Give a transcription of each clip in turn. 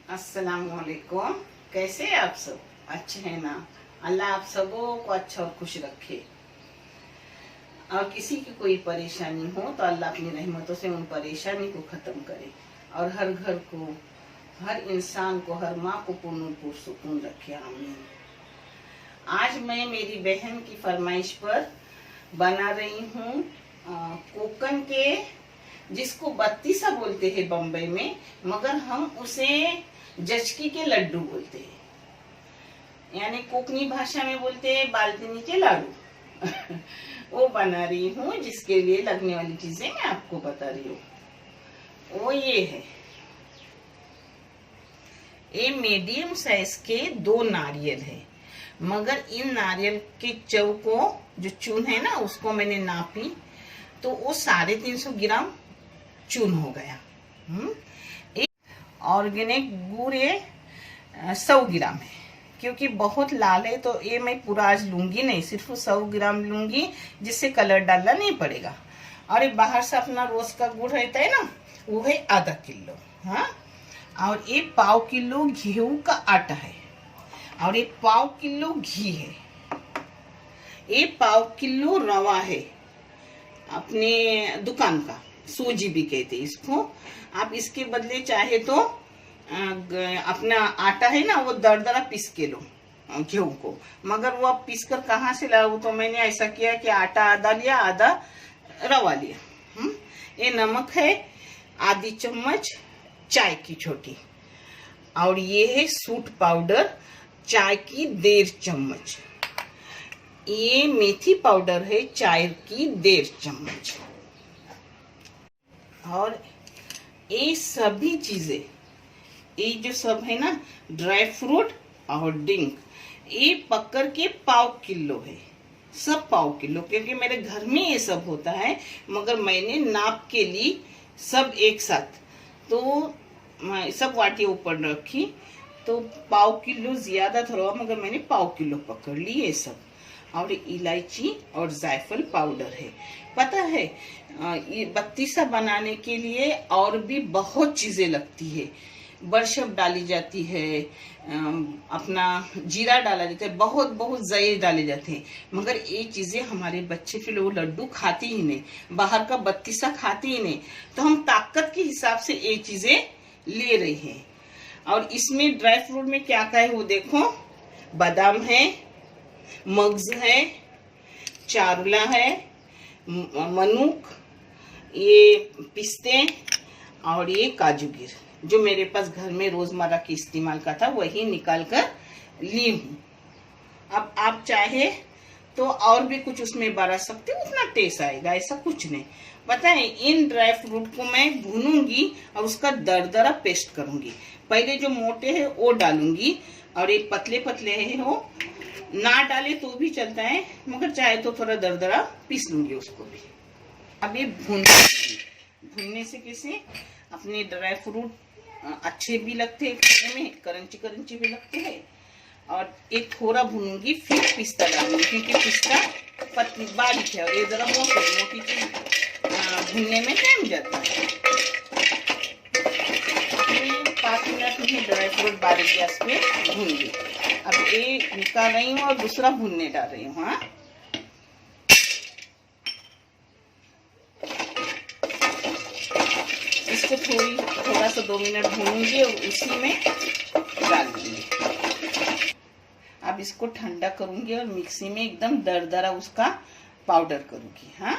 अस्सलाम वालेकुम। कैसे हैं आप सब? अच्छे हैं ना? अल्लाह आप सबों को अच्छा और खुश रखे। और किसी की कोई परेशानी हो तो अल्लाह अपनी रहमतों से उन परेशानी को खत्म करे और हर घर को, हर इंसान को, हर माँ को पूर्ण सुकून रखे। आमीन। आज मैं मेरी बहन की फरमाइश पर बना रही हूँ कोकन के, जिसको बत्तीसा बोलते हैं बम्बई में, मगर हम उसे जचकी के लड्डू बोलते हैं, यानी कोकनी भाषा में बोलते हैं बाल्तनी के लाडू। वो बना रही हूँ, जिसके लिए लगने वाली चीजें मैं आपको बता रही हूँ। वो ये है, ये मीडियम साइज के 2 नारियल है, मगर इन नारियल के चव को, जो चून है ना, उसको मैंने नापी तो वो 350 ग्राम चून हो गया। एक ऑर्गेनिक गुड़ 100 ग्राम है, क्योंकि बहुत लाल है तो ये मैं पूरा आज लूंगी नहीं, सिर्फ 100 ग्राम लूंगी, जिससे कलर डालना नहीं पड़ेगा। और ये बाहर से अपना रोज का गुड़ रहता है ना, वो है आधा किलो। हाँ, और ये 1/4 किलो गेहूं का आटा है, और ये 1/4 किलो घी है, ये 1/4 किलो रवा है, अपने दुकान का सूजी भी कहते हैं इसको। आप इसके बदले चाहे तो अपना आटा है ना, वो दरदरा पीस के लो गेहूं को, मगर वो आप पीस कर कहाँ से लाओ, तो मैंने ऐसा किया कि आटा आधा लिया, आधा रवा लिया। ये नमक है आधी चम्मच चाय की छोटी, और ये है सूट पाउडर चाय की 1.5 चम्मच, ये मेथी पाउडर है चाय की 1.5 चम्मच, और ये सभी चीजें, ये जो सब है ना, ड्राई फ्रूट और ड्रिंक, ये पकड़ के 1/4 किलो है, सब 1/4 किलो, क्योंकि मेरे घर में ये सब होता है, मगर मैंने नाप के ली सब एक साथ, तो सब वाटी ऊपर रखी, तो 1/4 किलो ज्यादा थोड़ा, मगर मैंने 1/4 किलो पकड़ ली ये सब। और इलायची और जायफल पाउडर है। पता है, ये बत्तीसा बनाने के लिए और भी बहुत चीजें लगती है, बरशब डाली जाती है, अपना जीरा डाला जाता है, बहुत बहुत जये डाले जाते हैं, मगर ये चीजें हमारे बच्चे फिर वो लड्डू खाते ही नहीं, बाहर का बत्तीसा खाते ही नहीं, तो हम ताकत के हिसाब से ये चीजें ले रहे हैं। और इसमें ड्राई फ्रूट में क्या क्या है वो देखो, बादाम है, मग्ज है, चारुला है, मनुक, ये पिस्ते, और ये काजूगिर, जो मेरे पास घर में रोजमर्रा के इस्तेमाल का था, वही निकाल कर ली हूँ। अब आप चाहे तो और भी कुछ उसमें बढ़ा सकते हो, उतना टेस्ट आएगा, ऐसा कुछ नहीं। पता है, इन ड्राई फ्रूट को मैं भूनूंगी और उसका दरदरा पेस्ट करूंगी। पहले जो मोटे है वो डालूंगी, और ये पतले पतले है वो ना डाले तो भी चलता है, मगर चाहे तो थोड़ा दरदरा पीस लूंगी उसको भी। अब ये भूनने से कैसे अपने ड्राई फ्रूट अच्छे भी लगते हैं खाने में, करंची करंची भी लगते हैं। और एक थोड़ा भूनूंगी, फिर पिस्ता डालूंगी, क्योंकि पिस्ता पतली बारीक है और ये जरा मोटी चीज भूनने में टाइम जाता है। 5 मिनट में ड्राई फ्रूट बारीक गैस पे भून ली। अब ये निकाल रही हूँ और दूसरा भूनने डाल रही हूँ। हाँ, इसको थोड़ा सा 2 मिनट भूनूंगी और उसी में डाल दूंगी। अब इसको ठंडा करूंगी और मिक्सी में एकदम दरदरा उसका पाउडर करूंगी। हाँ,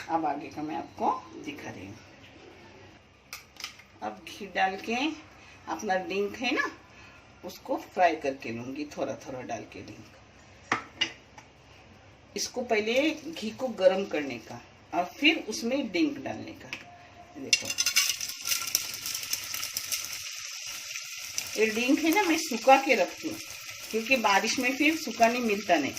अब आगे का मैं आपको दिखा रही हूँ। अब घी डाल के अपना ड्रिंक है ना, उसको फ्राई करके लूंगी, थोड़ा थोड़ा डाल के ड्रिंक। इसको पहले घी को गरम करने का और फिर उसमें ड्रिंक डालने का। देखो, ये ड्रिंक है ना, मैं सुखा के रखती हूँ, क्योंकि बारिश में फिर सूखा नहीं मिलता नहीं।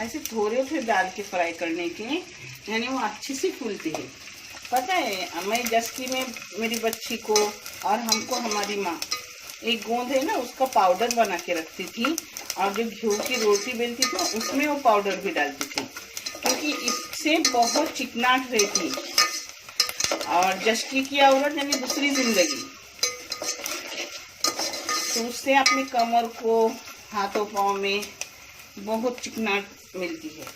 ऐसे थोड़े डाल के फ्राई करने के, यानी वो अच्छे से फूलते हैं। पता है, मैं जस्की में मेरी बच्ची को और हमको हमारी माँ एक गोंद है ना, उसका पाउडर बना के रखती थी, और जो घी की रोटी बेलती थी उसमें वो पाउडर भी डालती थी, क्योंकि इससे बहुत चिकनाहट रहती और जस्टी की औरत यानी दूसरी जिंदगी, तो उससे अपनी कमर को, हाथों पाँव में बहुत चिकनाहट मिलती है।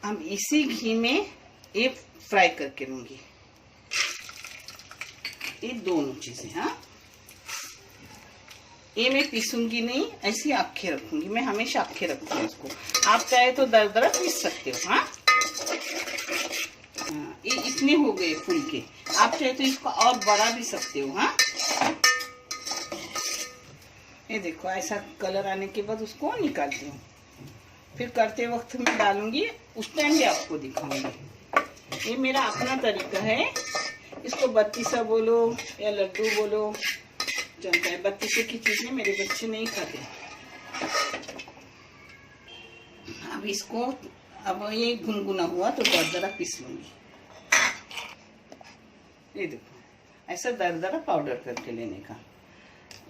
अब इसी घी में ये फ्राई करके लूंगी, ये दोनों चीजें। हाँ, ये मैं पीसूंगी नहीं, ऐसी आखे रखूंगी। मैं हमेशा आखे रखती हूँ इसको। आप चाहे तो दरदरा पीस सकते हो। हाँ, ये इतने हो गए फूल के। आप चाहे तो इसको और बड़ा भी सकते हो। हाँ, ये देखो ऐसा कलर आने के बाद उसको निकालती हूँ। फिर करते वक्त मैं डालूंगी, उस टाइम भी आपको दिखाऊंगी। ये मेरा अपना तरीका है। इसको बत्तीसा बोलो या लड्डू बोलो, चलता है। बत्तीसे की चीजें मेरे बच्चे नहीं खाते। अब इसको, अब ये गुनगुना हुआ तो दरदरा पीस लूंगी। ये देखो ऐसा दरदरा पाउडर करके लेने का,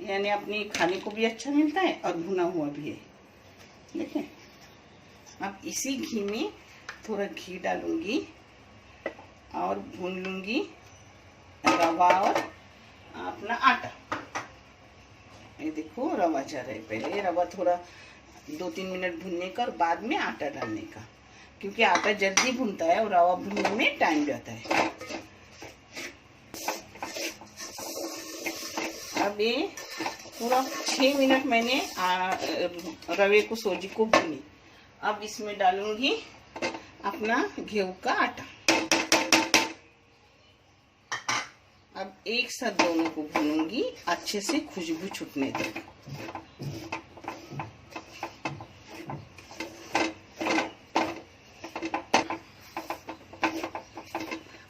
यानी अपनी खाने को भी अच्छा मिलता है और भुना हुआ भी है। देखें, अब इसी घी में थोड़ा घी डालूंगी और भून लूंगी रवा और अपना आटा। ये देखो रवा जा रहा है। पहले रवा थोड़ा 2-3 मिनट भूनने का और बाद में आटा डालने का, क्योंकि आटा जल्दी भूनता है और रवा भूनने में टाइम जाता है। अब ये पूरा 6 मिनट मैंने रवे को, सोजी को भूनी। अब इसमें डालूंगी अपना गेहूं का आटा। अब एक साथ दोनों को भूनूंगी अच्छे से, खुशबू छूटने तक।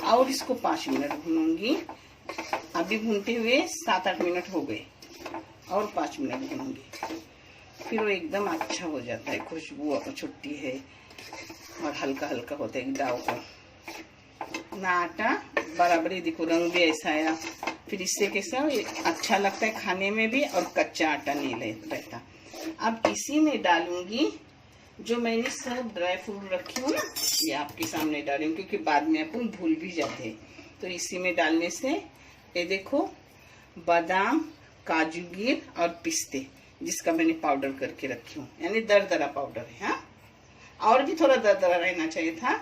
और इसको 5 मिनट भूनूंगी। अभी भूनते हुए 7-8 मिनट हो गए, और 5 मिनट भूनूंगी। फिर वो एकदम अच्छा हो जाता है, खुशबू छुट्टी है और हल्का हल्का होता है डाव का ना। आटा बराबरी, देखो रंग भी ऐसा आया। फिर इससे कैसा अच्छा लगता है खाने में भी, और कच्चा आटा नहीं रहता। अब इसी में डालूंगी जो मैंने सब ड्राई फ्रूट रखी हूँ ना, ये आपके सामने डालूंगी, क्योंकि बाद में अपन भूल भी जाते हैं। तो इसी में डालने से, ये देखो बादाम, काजू गिर और पिस्ते, जिसका मैंने पाउडर करके रखी हूँ, यानी दरदरा पाउडर है। हाँ, और भी थोड़ा दरदरा रहना चाहिए था,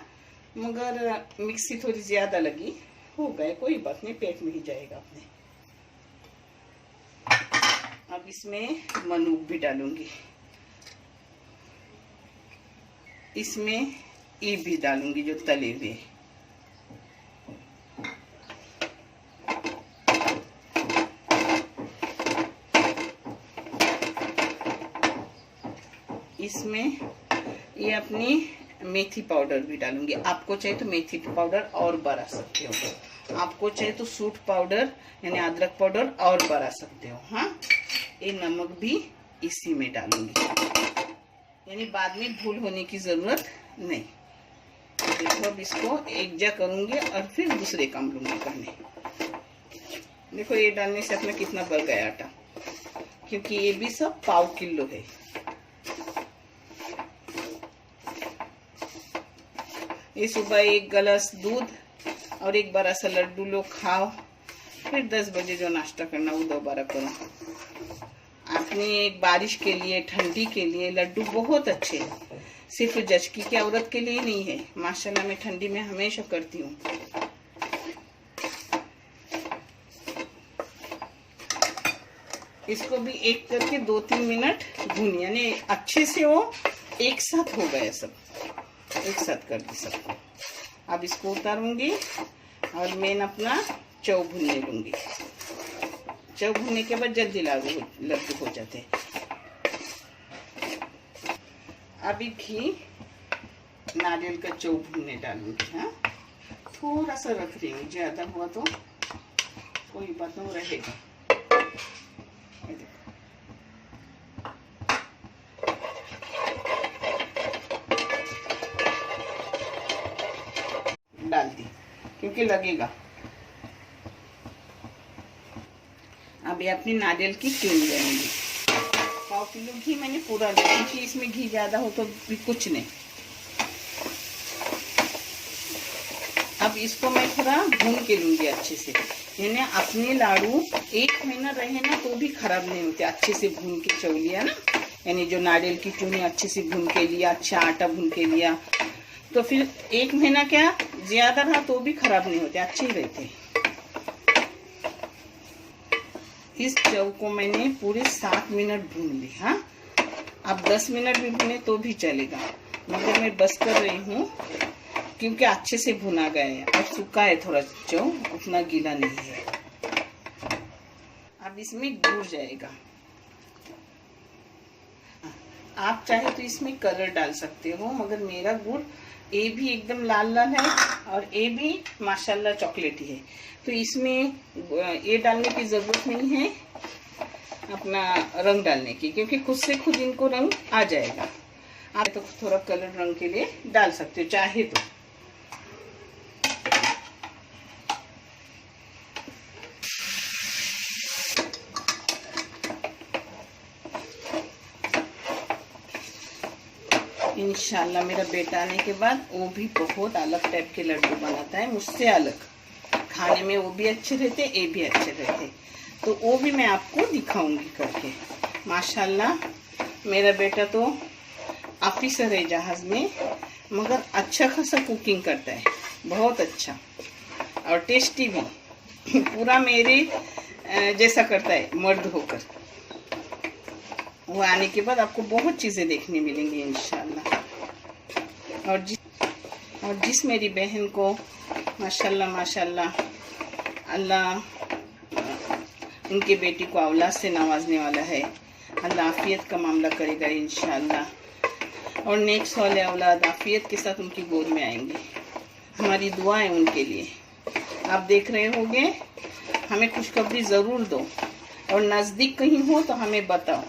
मगर मिक्सी थोड़ी ज्यादा लगी। हो गए, कोई बात नहीं, पेट में ही जाएगा अपने। अब इसमें मनुक भी डालूंगी, इसमें ये भी डालूंगी जो तले हुए। इसमें ये अपनी मेथी पाउडर भी डालूंगी। आपको चाहिए तो मेथी पाउडर और बढ़ा सकते हो, आपको चाहिए तो सूट पाउडर यानी अदरक पाउडर और बढ़ा सकते हो। हाँ, ये नमक भी इसी में डालूंगी, यानी बाद में भूल होने की जरूरत नहीं। देखो अब इसको एकजा करूंगी और फिर दूसरे काम लूंगी करने। देखो ये डालने से अपना कितना बढ़ गया आटा, क्योंकि ये भी सब पाव किलो है। ये सुबह 1 गिलास दूध और एक बड़ा सा लड्डू लो खाओ, फिर 10 बजे जो नाश्ता करना वो दोबारा करो। अपनी एक बारिश के लिए, ठंडी के लिए लड्डू बहुत अच्छे हैं। सिर्फ जचकी की औरत के लिए नहीं है, माशाल्लाह मैं ठंडी में हमेशा करती हूँ। इसको भी एक करके 2-3 मिनट भून, यानी अच्छे से वो एक साथ हो गया, सब एक साथ कर दी सबको। अब इसको उतारूंगी और मैं अपना चौ भूनने लूंगी। चौ भूनने के बाद जल्दी लड्डू हो जाते हैं। अभी घी नारियल का चौ भूनने डालूंगी। हाँ, थोड़ा सा रख रही हूँ, ज्यादा हुआ तो कोई बात नहीं, रहेगा। डाल दी क्योंकि लगेगा। अब ये अपनी नारियल की क्रीम लेंगे। पाव पाव किलो घी मैंने पूरा लिया, क्योंकि इसमें घी ज़्यादा हो तो भी कुछ नहीं। अब इसको मैं थोड़ा भून के लूँगी अच्छे से, यानी अपने लाड़ू 1 महीना रहे ना तो भी खराब नहीं होते, अच्छे से भून के चौ लिया ना, यानी जो नारियल की चूनी अच्छे से भून के लिया, अच्छा आटा भून के लिया, तो फिर 1 महीना क्या ज़्यादा रहा तो भी खराब नहीं होते, अच्छे ही रहते। इस चौ को मैंने पूरे 7 मिनट भून ली। हाँ, अब 10 मिनट भी भुने तो भी चलेगा, मगर मैं बस कर रही हूँ क्योंकि अच्छे से भुना गया है। और सूखा है थोड़ा चौ, उतना गीला नहीं है। अब इसमें गुड़ जाएगा। आप चाहे तो इसमें कलर डाल सकते हो, मगर मेरा गुड़ ये भी एकदम लाल लाल है और ये भी माशाल्लाह चॉकलेटी है, तो इसमें ये डालने की ज़रूरत नहीं है अपना रंग डालने की, क्योंकि खुद से खुद इनको रंग आ जाएगा। आप तो थोड़ा कलर रंग के लिए डाल सकते हो चाहे तो। इंशाल्लाह मेरा बेटा आने के बाद वो भी बहुत अलग टाइप के लड्डू बनाता है, मुझसे अलग। खाने में वो भी अच्छे रहते, ये भी अच्छे रहते, तो वो भी मैं आपको दिखाऊंगी करके। माशाल्लाह मेरा बेटा तो ऑफिसर है जहाज में, मगर अच्छा खासा कुकिंग करता है, बहुत अच्छा और टेस्टी भी। पूरा मेरे जैसा करता है मर्द होकर। वो आने के बाद आपको बहुत चीज़ें देखने मिलेंगी इंशाल्लाह। और जिस मेरी बहन को माशाल्लाह माशाल्लाह अल्लाह उनके बेटी को औलाद से नवाजने वाला है, अल्लाह आफियत का मामला करेगा इंशाल्लाह। और नेक्स्ट वाले औलाद आफियत के साथ उनकी गोद में आएंगे। हमारी दुआ है उनके लिए। आप देख रहे होंगे, हमें खुशखबरी ज़रूर दो, और नज़दीक कहीं हो तो हमें बताओ,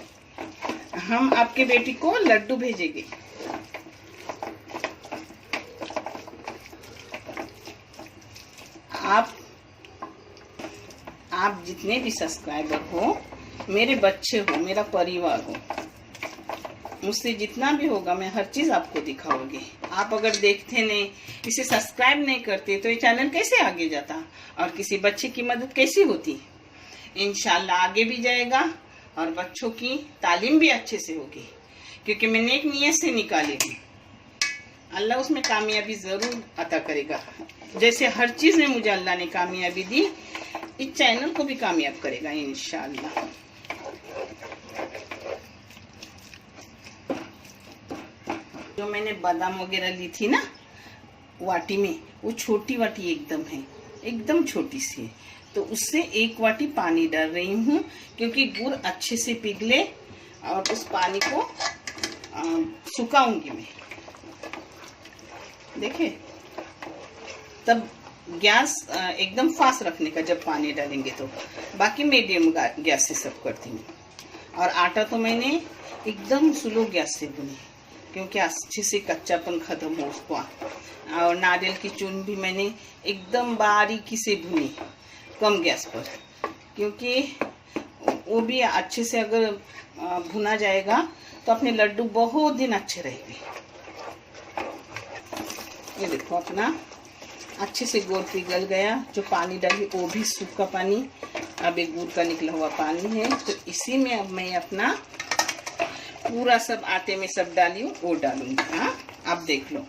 हम आपके बेटी को लड्डू भेजेंगे। आप जितने भी सब्सक्राइबर हो, मेरे बच्चे हो, मेरा परिवार हो, मुझसे जितना भी होगा मैं हर चीज़ आपको दिखाऊंगी। आप अगर देखते नहीं, इसे सब्सक्राइब नहीं करते तो ये चैनल कैसे आगे जाता, और किसी बच्चे की मदद कैसे होती। इंशाल्लाह आगे भी जाएगा और बच्चों की तालीम भी अच्छे से होगी, क्योंकि मैंने एक नीयत से निकालेगी। अल्लाह उसमें कामयाबी ज़रूर अता करेगा। जैसे हर चीज़ में मुझे अल्लाह ने कामयाबी दी, इस चैनल को भी कामयाब करेगा इंशाल्लाह। जो मैंने बादाम वगैरह ली थी ना वाटी में, वो छोटी वाटी एकदम है, एकदम छोटी सी है, तो उससे 1 वाटी पानी डाल रही हूँ, क्योंकि गुड़ अच्छे से पिघले और उस पानी को सुखाऊंगी मैं। देखिए, तब गैस एकदम फास्ट रखने का जब पानी डालेंगे तो, बाकी मीडियम गैस से सब करती हूँ। और आटा तो मैंने एकदम स्लो गैस से भुनी, क्योंकि अच्छे से कच्चापन खत्म हो उसको। और नारियल की चून भी मैंने एकदम बारीकी से भुनी, कम गैस पर, क्योंकि वो भी अच्छे से अगर भुना जाएगा तो अपने लड्डू बहुत दिन अच्छे रहेंगे। ये देखो अपना अच्छे से गुड़ पिघल गया, जो पानी डाली वो भी सूखा पानी, अब एक गुड़ का निकला हुआ पानी है। तो इसी में अब मैं अपना पूरा सब आटे में सब डाली हूँ वो डालूंगी। हाँ, आप देख लो,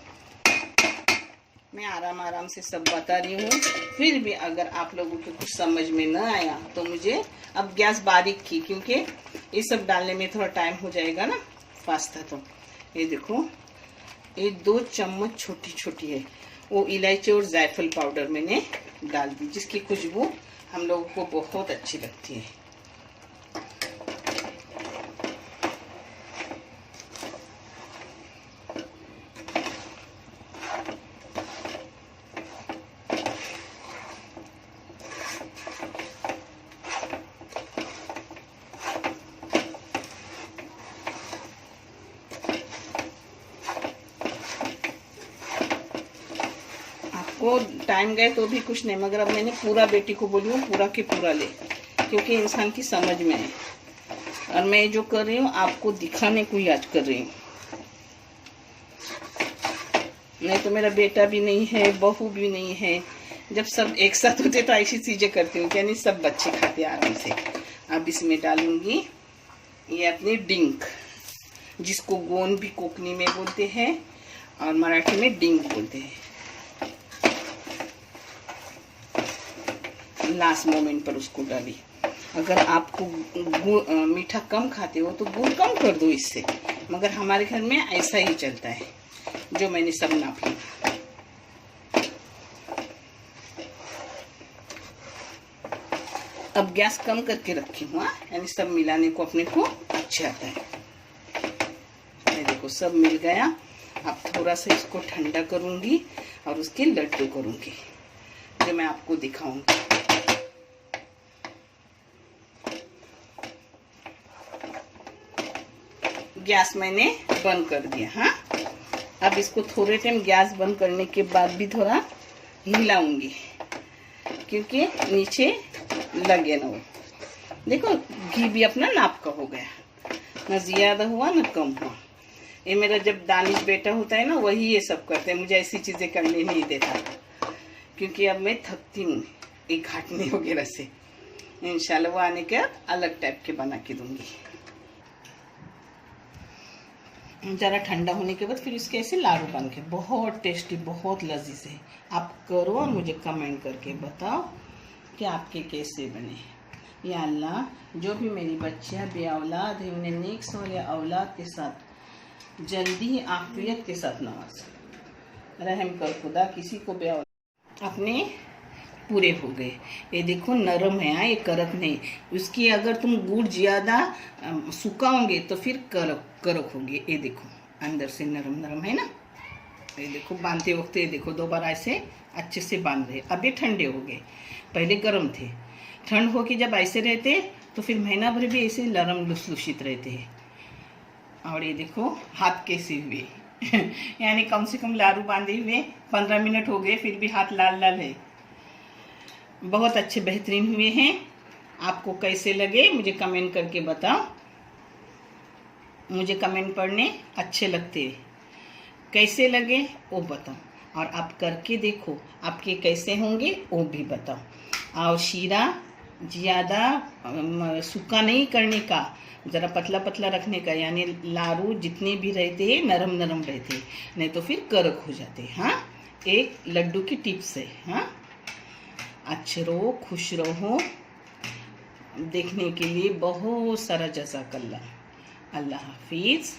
मैं आराम आराम से सब बता रही हूँ। फिर भी अगर आप लोगों को कुछ समझ में न आया तो मुझे अब गैस बारीक की, क्योंकि ये सब डालने में थोड़ा टाइम हो जाएगा ना फास्ट था। तो ये देखो, ये 2 चम्मच छोटी छोटी है वो इलायची और जायफल पाउडर मैंने डाल दी, जिसकी खुशबू हम लोगों को बहुत अच्छी लगती है। वो टाइम गए तो भी कुछ नहीं, मगर अब मैंने पूरा बेटी को बोली हूँ पूरा के पूरा ले, क्योंकि इंसान की समझ में है। और मैं जो कर रही हूँ आपको दिखाने को ही आज कर रही हूँ, नहीं तो मेरा बेटा भी नहीं है, बहू भी नहीं है। जब सब एक साथ होते तो ऐसी चीजें करती हूँ, क्या नहीं, सब बच्चे खाते आराम से। अब इसमें डालूंगी ये अपनी डिंक, जिसको गोन भी कोकनी में बोलते हैं और मराठी में डिंक बोलते हैं। लास्ट मोमेंट पर उसको डाली। अगर आपको मीठा कम खाते हो तो गुड़ कम कर दो इससे, मगर हमारे घर में ऐसा ही चलता है जो मैंने सब नाप लिया। अब गैस कम करके रखी हूँ, यानी सब मिलाने को अपने को अच्छा आता है। ये देखो सब मिल गया। अब थोड़ा सा इसको ठंडा करूंगी और उसके लड्डू करूंगी, जो मैं आपको दिखाऊंगी। गैस मैंने बंद कर दिया। हाँ, अब इसको थोड़े टाइम गैस बंद करने के बाद भी थोड़ा हिलाऊंगी, क्योंकि नीचे लगे ना वो। देखो घी भी अपना नाप का हो गया, ना ज्यादा हुआ ना कम हुआ। ये मेरा जब दानिश बेटा होता है ना, वही ये सब करते हैं, मुझे ऐसी चीजें करने नहीं देता, क्योंकि अब मैं थकती हूँ एक घाटने वगैरह से। इंशाल्लाह वो आने के अलग टाइप के बना के दूंगी। ज़रा ठंडा होने के बाद फिर इसके ऐसे लाडू बन के, बहुत टेस्टी, बहुत लजीज है। आप करो और मुझे कमेंट करके बताओ कि आपके कैसे बने। या अल्लाह, जो भी मेरी बच्चियाँ बे औलाद है उन्हें नेक सौलिया औलाद के साथ जल्दी ही आफियत के साथ नवाज। रहम कर खुदा, किसी को बे औलाद अपने पूरे हो गए। ये देखो नरम है, ये करक नहीं। उसकी अगर तुम गुड़ ज़्यादा सुखाओगे तो फिर करक होगी। ये देखो अंदर से नरम नरम है ना। ये देखो बांधते वक्त, ये देखो दो बार ऐसे अच्छे से बांध रहे। अब ये ठंडे हो गए, पहले गर्म थे। ठंड हो के जब ऐसे रहते तो फिर महीना भर भी ऐसे नरम लुसलुसित रहते हैं। और ये देखो हाथ कैसे हुए यानी कम से कम लाडू बांधे हुए 15 मिनट हो गए, फिर भी हाथ लाल लाल है। बहुत अच्छे बेहतरीन हुए हैं। आपको कैसे लगे मुझे कमेंट करके बताओ। मुझे कमेंट पढ़ने अच्छे लगते हैं, कैसे लगे वो बताओ। और आप करके देखो आपके कैसे होंगे वो भी बताओ। और शीरा ज़्यादा सूखा नहीं करने का, ज़रा पतला पतला रखने का, यानी लाडू जितने भी रहते हैं नरम नरम रहते हैं, नहीं तो फिर करक हो जाते हैं। हाँ, एक लड्डू की टिप्स है। हाँ, अच्छे रहो, खुश रहो। देखने के लिए बहुत सारा जज़ाकल्लाह। अल्लाह हाफिज़।